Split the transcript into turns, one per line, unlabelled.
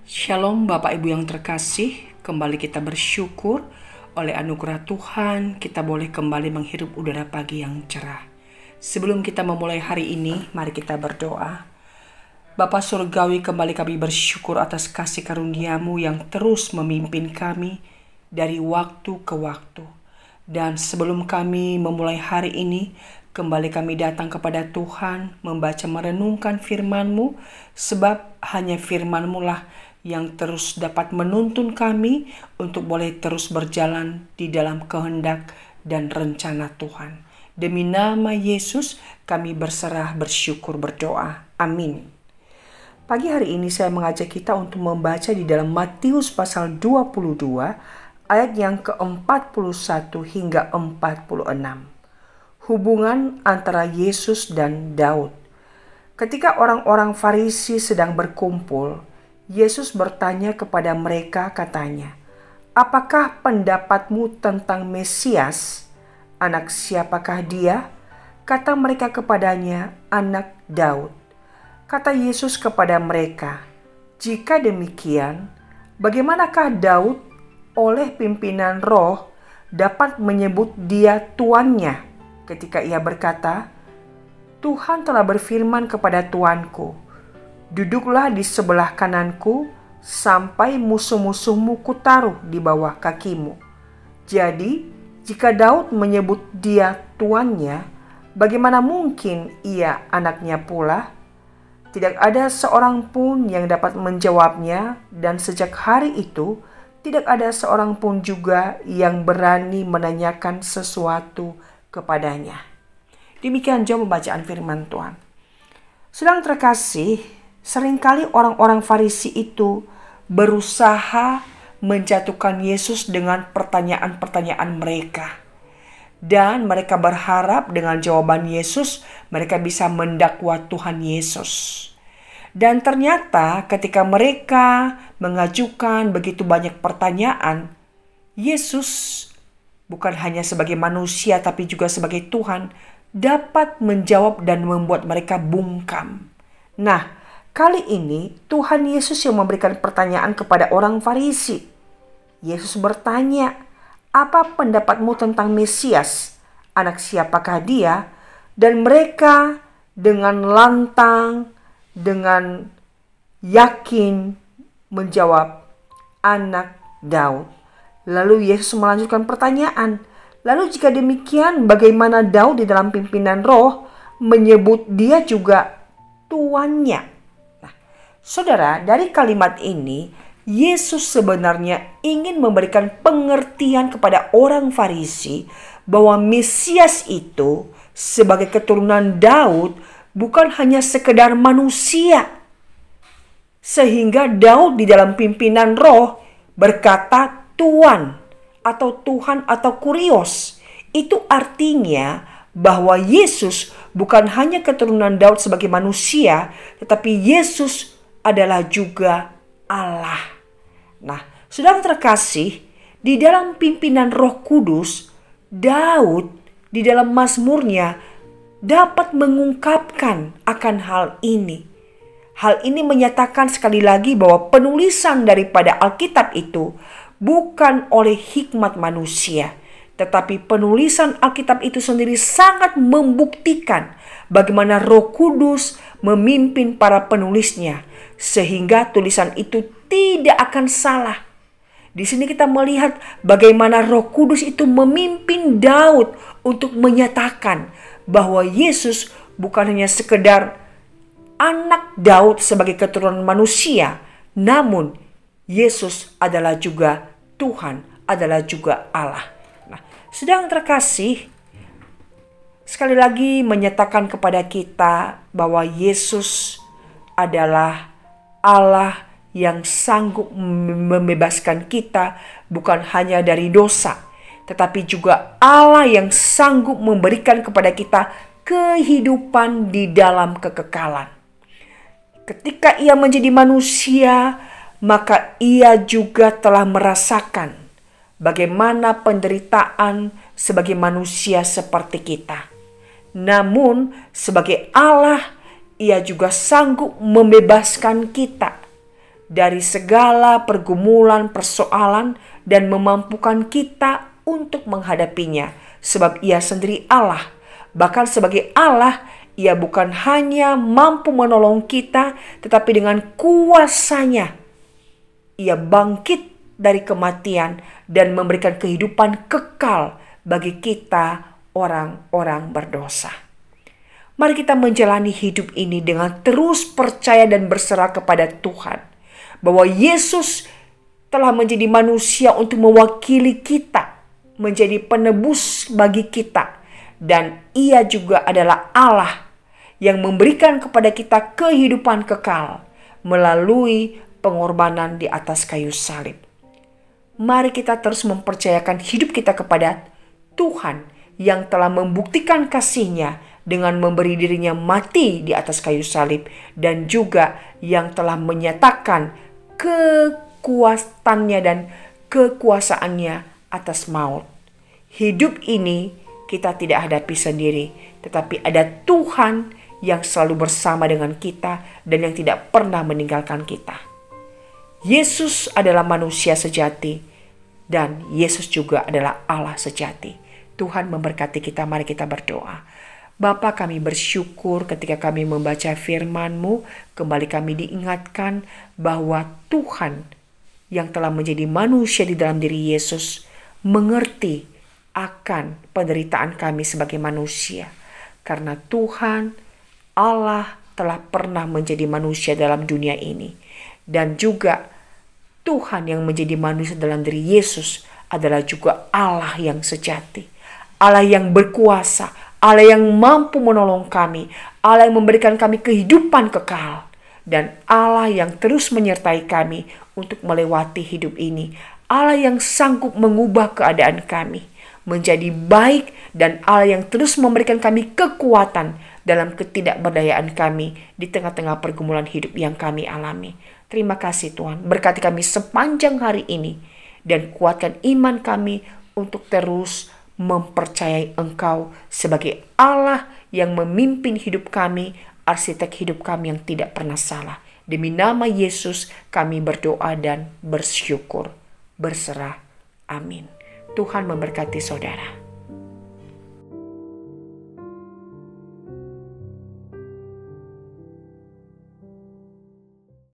Shalom Bapak Ibu yang terkasih, kembali kita bersyukur oleh anugerah Tuhan kita boleh kembali menghirup udara pagi yang cerah. Sebelum kita memulai hari ini, mari kita berdoa. Bapa Surgawi, kembali kami bersyukur atas kasih karunia-Mu yang terus memimpin kami dari waktu ke waktu. Dan sebelum kami memulai hari ini, kembali kami datang kepada Tuhan, membaca merenungkan firman-Mu, sebab hanya firman-Mu lah yang terus dapat menuntun kami untuk boleh terus berjalan di dalam kehendak dan rencana Tuhan. Demi nama Yesus, kami berserah, bersyukur, berdoa. Amin. Pagi hari ini saya mengajak kita untuk membaca di dalam Matius pasal 22, ayat yang ke-41 hingga 46. Hubungan antara Yesus dan Daud. Ketika orang-orang Farisi sedang berkumpul, Yesus bertanya kepada mereka, katanya, "Apakah pendapatmu tentang Mesias? Anak siapakah dia?" Kata mereka kepadanya, "Anak Daud." Kata Yesus kepada mereka, "Jika demikian, bagaimanakah Daud oleh pimpinan roh dapat menyebut dia tuannya ketika ia berkata, 'Tuhan telah berfirman kepada Tuanku, duduklah di sebelah kananku sampai musuh-musuhmu kutaruh di bawah kakimu.' Jadi, jika Daud menyebut dia tuannya, bagaimana mungkin ia anaknya pula?" Tidak ada seorang pun yang dapat menjawabnya, dan sejak hari itu tidak ada seorang pun juga yang berani menanyakan sesuatu kepadanya. Demikian jauh pembacaan firman Tuhan. Sedang terkasih, seringkali orang-orang Farisi itu berusaha menjatuhkan Yesus dengan pertanyaan-pertanyaan mereka. Dan mereka berharap dengan jawaban Yesus mereka bisa mendakwa Tuhan Yesus. Dan ternyata ketika mereka mengajukan begitu banyak pertanyaan, Yesus bukan hanya sebagai manusia tapi juga sebagai Tuhan dapat menjawab dan membuat mereka bungkam. Nah, kali ini Tuhan Yesus yang memberikan pertanyaan kepada orang Farisi. Yesus bertanya, "Apa pendapatmu tentang Mesias? Anak siapakah dia?" Dan mereka dengan lantang, dengan yakin menjawab, "Anak Daud." Lalu Yesus melanjutkan pertanyaan, "Lalu jika demikian, bagaimana Daud di dalam pimpinan roh menyebut dia juga tuannya?" Nah, saudara, dari kalimat ini Yesus sebenarnya ingin memberikan pengertian kepada orang Farisi bahwa Mesias itu sebagai keturunan Daud bukan hanya sekedar manusia. Sehingga Daud di dalam pimpinan roh berkata Tuan atau Tuhan atau Kurios. Itu artinya bahwa Yesus bukan hanya keturunan Daud sebagai manusia, tetapi Yesus adalah juga Allah. Nah, saudara terkasih, di dalam pimpinan Roh Kudus, Daud di dalam Mazmurnya dapat mengungkapkan akan hal ini. Hal ini menyatakan sekali lagi bahwa penulisan daripada Alkitab itu bukan oleh hikmat manusia, tetapi penulisan Alkitab itu sendiri sangat membuktikan bagaimana Roh Kudus memimpin para penulisnya, sehingga tulisan itu tidak akan salah. Di sini kita melihat bagaimana Roh Kudus itu memimpin Daud untuk menyatakan bahwa Yesus bukan hanya sekedar anak Daud sebagai keturunan manusia, namun Yesus adalah juga Tuhan, adalah juga Allah. Nah, sedang terkasih, sekali lagi menyatakan kepada kita bahwa Yesus adalah Allah yang sanggup membebaskan kita bukan hanya dari dosa, tetapi juga Allah yang sanggup memberikan kepada kita kehidupan di dalam kekekalan. Ketika ia menjadi manusia, maka ia juga telah merasakan bagaimana penderitaan sebagai manusia seperti kita. Namun sebagai Allah, ia juga sanggup membebaskan kita dari segala pergumulan, persoalan, dan memampukan kita untuk menghadapinya. Sebab Ia sendiri Allah. Bahkan sebagai Allah, Ia bukan hanya mampu menolong kita, tetapi dengan kuasa-Nya Ia bangkit dari kematian dan memberikan kehidupan kekal bagi kita orang-orang berdosa. Mari kita menjalani hidup ini dengan terus percaya dan berserah kepada Tuhan. Bahwa Yesus telah menjadi manusia untuk mewakili kita, menjadi penebus bagi kita. Dan Ia juga adalah Allah yang memberikan kepada kita kehidupan kekal melalui pengorbanan di atas kayu salib. Mari kita terus mempercayakan hidup kita kepada Tuhan yang telah membuktikan kasih-Nya dengan memberi dirinya mati di atas kayu salib, dan juga yang telah menyatakan kekuatannya dan kekuasaannya atas maut. Hidup ini kita tidak hadapi sendiri, tetapi ada Tuhan yang selalu bersama dengan kita dan yang tidak pernah meninggalkan kita. Yesus adalah manusia sejati dan Yesus juga adalah Allah sejati. Tuhan memberkati kita. Mari kita berdoa. Bapa, kami bersyukur ketika kami membaca firman-Mu, kembali kami diingatkan bahwa Tuhan yang telah menjadi manusia di dalam diri Yesus mengerti akan penderitaan kami sebagai manusia. Karena Tuhan Allah telah pernah menjadi manusia dalam dunia ini. Dan juga Tuhan yang menjadi manusia dalam diri Yesus adalah juga Allah yang sejati. Allah yang berkuasa, Allah yang mampu menolong kami, Allah yang memberikan kami kehidupan kekal, dan Allah yang terus menyertai kami untuk melewati hidup ini. Allah yang sanggup mengubah keadaan kami menjadi baik, dan Allah yang terus memberikan kami kekuatan dalam ketidakberdayaan kami di tengah-tengah pergumulan hidup yang kami alami. Terima kasih Tuhan, berkati kami sepanjang hari ini dan kuatkan iman kami untuk terus mempercayai Engkau sebagai Allah yang memimpin hidup kami, arsitek hidup kami yang tidak pernah salah. Demi nama Yesus kami berdoa dan bersyukur. Berserah. Amin. Tuhan memberkati saudara.